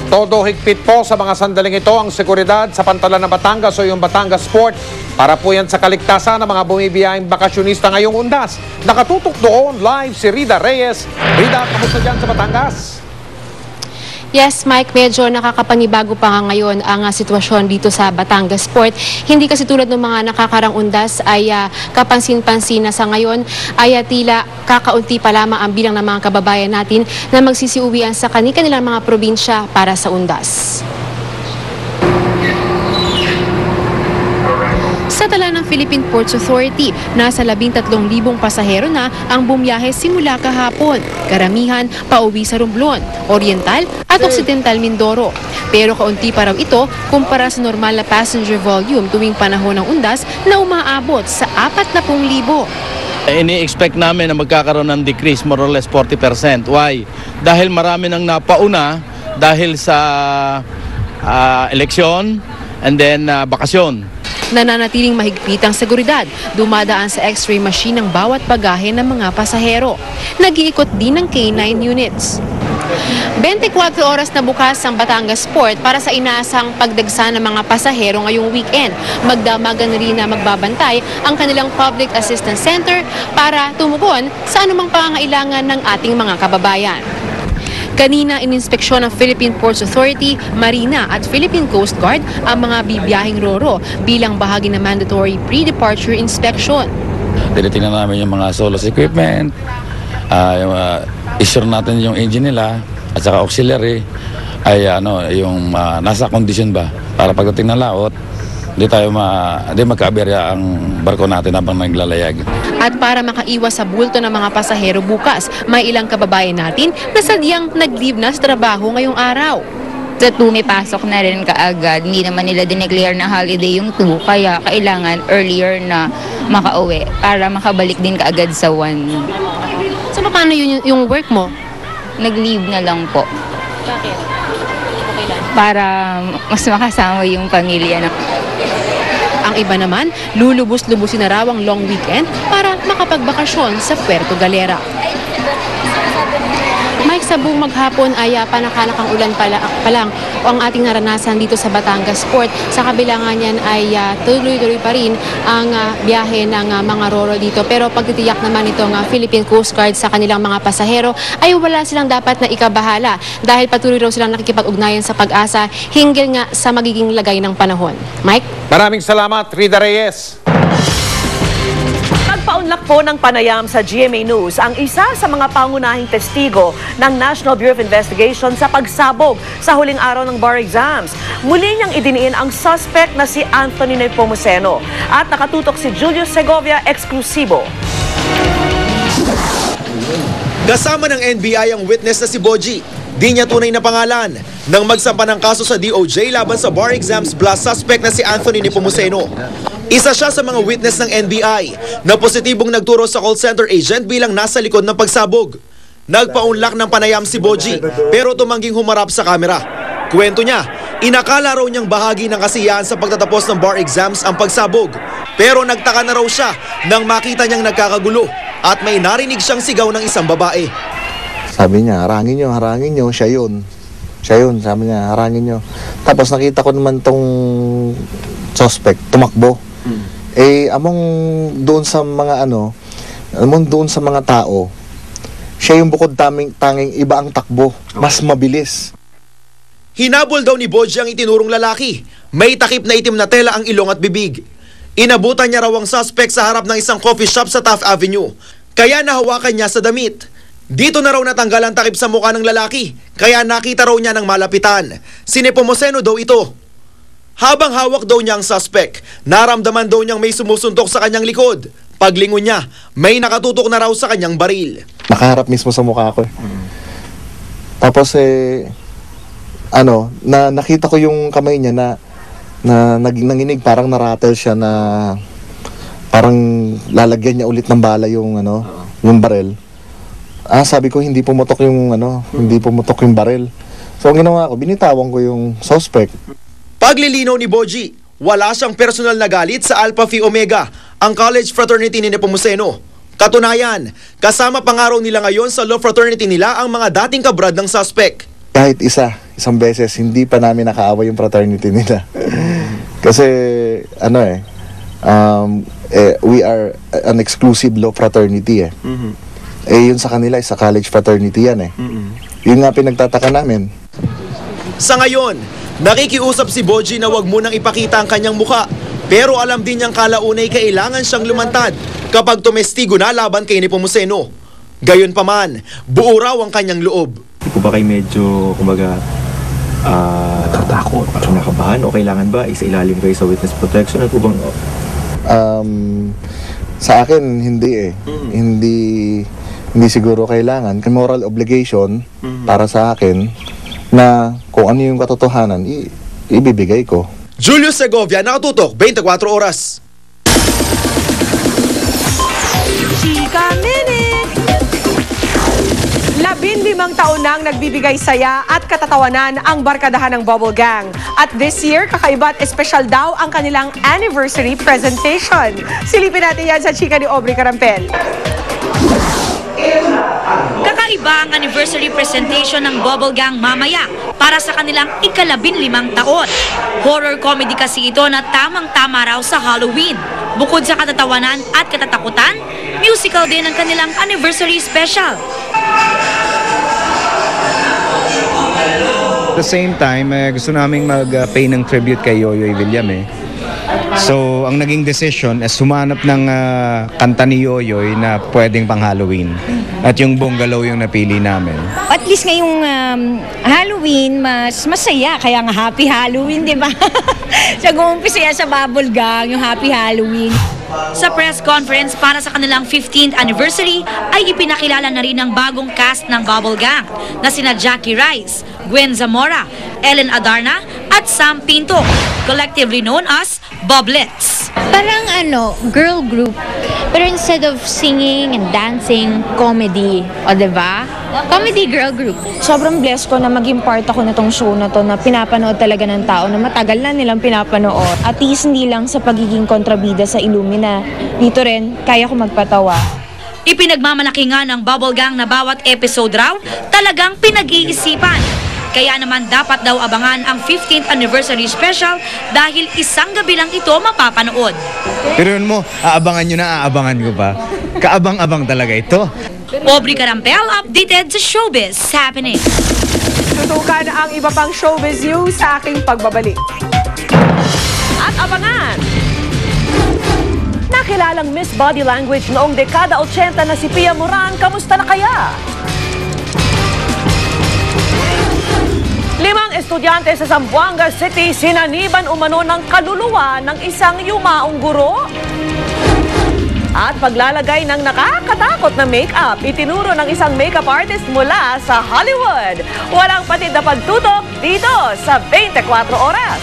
Todo higpit po sa mga sandaling ito ang seguridad sa pantalan ng Batangas o yung Batangas Port para po yan sa kaligtasan ng mga bumibiyahing bakasyonista ngayong undas. Nakatutok doon live si Rida Reyes. Rida, kamusta dyan sa Batangas? Yes, Mike, medyo nakakapanibago pa nga ngayon ang sitwasyon dito sa Batangas Port. Hindi kasi tulad ng mga nakakarang undas ay kapansin-pansin na sa ngayon ay tila kakaunti pa lamang ang bilang ng mga kababayan natin na magsisiuwian sa kanilang mga probinsya para sa undas. Sa tala ng Philippine Ports Authority, nasa 13,000 pasahero na ang bumiyahe simula kahapon. Karamihan pauwi sa Romblon, Oriental at Occidental Mindoro. Pero kaunti pa raw ito kumpara sa normal na passenger volume tuwing panahon ng undas na umaabot sa 40,000. Ini-expect namin na magkakaroon ng decrease more or less 40%. Why? Dahil marami nang napauna dahil sa eleksyon and then bakasyon. Nananatiling mahigpit ang seguridad, dumadaan sa x-ray machine ang bawat bagahe ng mga pasahero. Nag-iikot din ng K9 units. 24 oras na bukas ang Batangas Port para sa inaasang pagdagsa ng mga pasahero ngayong weekend. Magdamagan rin na magbabantay ang kanilang Public Assistance Center para tumugon sa anumang pangangailangan ng ating mga kababayan. Kanina, ininspeksyon ng Philippine Ports Authority, Marina at Philippine Coast Guard ang mga bibiyahing RoRo bilang bahagi ng mandatory pre-departure inspection. Tinitingnan namin yung mga solos equipment, isure natin yung engine nila at saka auxiliary ay yung nasa condition ba para pagdating ng laot, hindi magkaaberya ang barko natin habang naglalayag. At para makaiwas sa bulto ng mga pasahero bukas, may ilang kababayan natin na sadyang nag-leave na sa trabaho ngayong araw. Sa 2 may pasok na rin kaagad, hindi naman nila dineclare na holiday yung 2, kaya kailangan earlier na makauwi para makabalik din kaagad sa 1. So paano yung work mo? Nag-leave na lang po. Bakit? Okay lang. Para mas makasama yung pamilya na. Ang iba naman, lulubos-lubusin na raw ang long weekend para makapagbakasyon sa Puerto Galera. Mike, sa buong maghapon ay panakanakang ulan pa lang ang ating naranasan dito sa Batangas Port. Sa kabila nga niyan ay tuloy-tuloy pa rin ang biyahe ng mga RoRo dito. Pero pagtitiyak naman itong Philippine Coast Guard sa kanilang mga pasahero ay wala silang dapat na ikabahala dahil patuloy raw silang nakikipag-ugnayan sa Pag-asa hinggil nga sa magiging lagay ng panahon. Mike? Maraming salamat, Rida Reyes. Nagpaunlak po ng panayam sa GMA News ang isa sa mga pangunahing testigo ng National Bureau of Investigation sa pagsabog sa huling araw ng bar exams. Muli niyang idiniin ang suspect na si Anthony Nepomuceno at nakatutok si Julius Segovia eksklusibo. Kasama ng NBI ang witness na si Boji. Di niya tunay na pangalan nang magsampa ng kaso sa DOJ laban sa bar exams blast suspect na si Anthony Nepomuceno. Isa siya sa mga witness ng NBI na positibong nagturo sa call center agent bilang nasa likod ng pagsabog. Nagpaunlak ng panayam si Boji pero tumangging humarap sa kamera. Kwento niya, inakala raw niyang bahagi ng kasiyahan sa pagtatapos ng bar exams ang pagsabog. Pero nagtaka na raw siya nang makita niyang nagkakagulo at may narinig siyang sigaw ng isang babae. Sabi niya, harangin nyo, siya yun. Siya yun, sabi niya, harangin nyo. Tapos nakita ko naman tong suspect, tumakbo. Among doon sa mga among doon sa mga tao, siya yung bukod tanging iba ang takbo, mas mabilis. Hinabol daw ni Boji ang itinurong lalaki. May takip na itim na tela ang ilong at bibig. Inabutan niya raw ang suspect sa harap ng isang coffee shop sa Taft Avenue. Kaya nahawakan niya sa damit. Dito na raw natanggal ang takip sa mukha ng lalaki. Kaya nakita raw niya ng malapitan. Si Nepomuceno daw ito. Habang hawak daw niya ang suspect, naramdaman daw niyang may sumusuntok sa kanyang likod. Paglingon niya, may nakatutok na raw sa kanyang baril. Nakaharap mismo sa mukha ko. Tapos nakita ko yung kamay niya na nanginig, parang naratel siya na parang lalagyan niya ulit ng bala yung baril. Sabi ko hindi pumutok yung baril. So ang ginawa ko, binitawan ko yung suspect. Paglilinaw ni Boji, wala siyang personal na galit sa Alpha Phi Omega, ang college fraternity ni Nepomuceno. Katunayan, kasama pangaraw nila ngayon sa law fraternity nila ang mga dating kabrad ng suspect. Kahit isa, isang beses, hindi pa namin nakaaway yung fraternity nila. Kasi, we are an exclusive law fraternity eh. Yun sa kanila, sa college fraternity yan eh. Yun nga pinagtataka namin. Sa ngayon, nakikiusap si Boji na wag munang ipakita ang kanyang muka. Pero alam din niyang kalaunay kailangan siyang lumantad kapag tumestigo na laban kay Nepomuceno. Gayon pa man, buo raw ang kanyang loob. Hindi po ba kayo medyo, kumbaga, natatakot, parang nakabahan o kailangan ba isa-ilalim kayo sa witness protection? At bang... Sa akin, hindi eh. Hindi siguro kailangan. Moral obligation para sa akin na kung ano yung katotohanan, ibibigay ko. Julius Segovia, Nakatutok, 24 Oras. Chika Minute! 15 taon nang nagbibigay saya at katatawanan ang barkadahan ng Bubble Gang. At this year, kakaiba at espesyal daw ang kanilang anniversary presentation. Silipin natin yan sa chika ni Aubrey Carampel. Kakaiba ang anniversary presentation ng Bubble Gang mamaya para sa kanilang ika-15 taon. Horror comedy kasi ito na tamang-tama raw sa Halloween. Bukod sa katatawanan at katatakutan, musical din ang kanilang anniversary special. At the same time, gusto naming mag-pay ng tribute kay Yoyoy William eh. So, ang naging decision is humanap ng kanta ni Yoyoy na pwedeng pang Halloween. At yung Bungalow yung napili namin. At least ngayong Halloween, mas masaya. Kaya nga Happy Halloween, di ba? Sa gumpisa sa Bubble Gang, yung Happy Halloween. Sa press conference para sa kanilang 15th anniversary ay ipinakilala na rin ang bagong cast ng Bubble Gang na sina Jackie Rice, Gwen Zamora, Ellen Adarna at Sam Pinto, collectively known as Bubblets. Parang girl group. Pero instead of singing and dancing, comedy. O diba? Comedy girl group. Sobrang blessed ko na maging part ako na tong show na to na pinapanood talaga ng tao na matagal na nilang pinapanood. At least hindi lang sa pagiging kontrabida sa Illumina. Dito rin, kaya ko magpatawa. Ipinagmamalaki nga ng Bubble Gang na bawat episode raw talagang pinag-iisipan. Kaya naman dapat daw abangan ang 15th anniversary special dahil isang gabi lang ito mapapanood. Pero yun mo, aabangan ko pa. Kaabang-abang talaga ito. Aubrey Carampel, updated sa Showbiz Happening. Tutukan ang iba pang showbiz news sa aking pagbabalik. At abangan! Nakilalang Miss Body Language noong dekada 80 na si Pia Moran, kamusta na kaya? 5 estudyante sa Zamboanga City sinaniban umano ng kaluluwa ng isang yumaong guro. At paglalagay ng nakakatakot na make-up, itinuro ng isang makeup artist mula sa Hollywood. Walang patid na pagtutok dito sa 24 Oras.